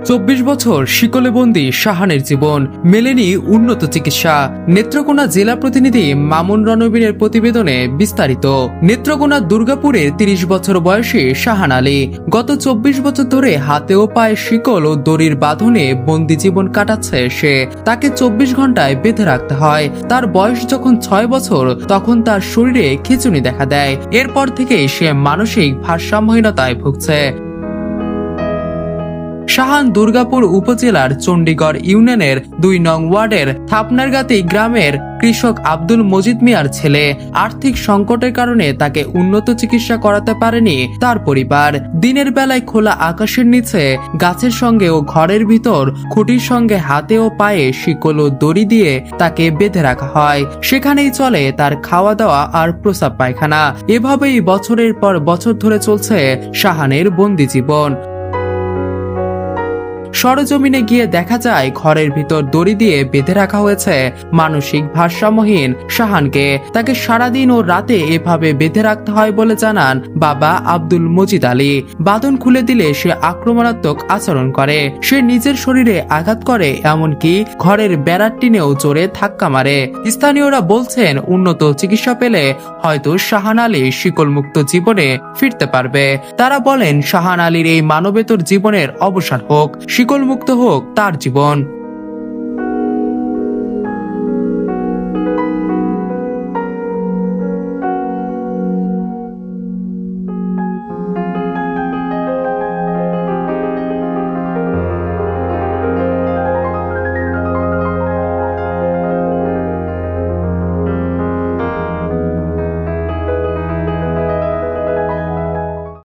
24 বছর শিকলে বন্দী শাহানের জীবন, মেলেনি উন্নত চিকিৎসা। নেত্রকোনা জেলা প্রতিনিধি মামুন রণবীরের প্রতিবেদনে বিস্তারিত। নেত্রকোনা দুর্গাপুরের 30 বছর বয়সী শাহান আলী গত 24 বছর ধরে হাতে ও পায়ে শিকল ও দড়ির বাঁধনে বন্দি জীবন কাটাচ্ছে সে। তাকে 24 ঘন্টায় বেঁধে রাখতে হয়। তার বয়স যখন 6 বছর তখন তার শরীরে খিঁচুনি দেখা দেয়। এরপর থেকেই সে মানসিক ভারসাম্যহীনতায় ভুগছে। শাহান দুর্গাপুর উপজেলার চণ্ডীগড় ইউনিয়নের 2 নং ওয়ার্ডের থাপনারগাতি গ্রামের কৃষক আব্দুল মজিদ মিয়ার ছেলে। আর্থিক সংকটের কারণে তাকে উন্নত চিকিৎসা করাতে পারেনি তার পরিবার। দিনের বেলায় খোলা আকাশের নিচে গাছের সঙ্গে ও ঘরের ভিতর খুঁটির সঙ্গে হাতে ও পায়ে শিকল ও দড়ি দিয়ে তাকে বেঁধে রাখা হয়। সেখানেই চলে তার খাওয়া দাওয়া আর প্রস্রাব পায়খানা। এভাবেই বছরের পর বছর ধরে চলছে শাহানের বন্দি জীবন। সরজমিনে গিয়ে দেখা যায় ঘরের ভিতর দড়ি দিয়ে বেঁধে রাখা হয়েছে মানসিক ভারসাম্যহীন শাহানকে। তাকে সারাদিন ও রাতে এভাবে বেঁধে রাখতে হয় বলে জানান বাবা আব্দুল মজিদ আলী। বাঁধন খুলে দিলে সে আক্রমণাত্মক আচরণ করে। সে নিজের শরীরে আঘাত করে, এমনকি ঘরের বেড়ার টিনেও জোরে ধাক্কা মারে। স্থানীয়রা বলছেন উন্নত চিকিৎসা পেলে হয়তো শাহান আলী শিকলমুক্ত জীবনে ফিরতে পারবে। তারা বলেন শাহান আলীর এই মানবেতর জীবনের অবসান হোক, শিকলমুক্ত হোক তার জীবন।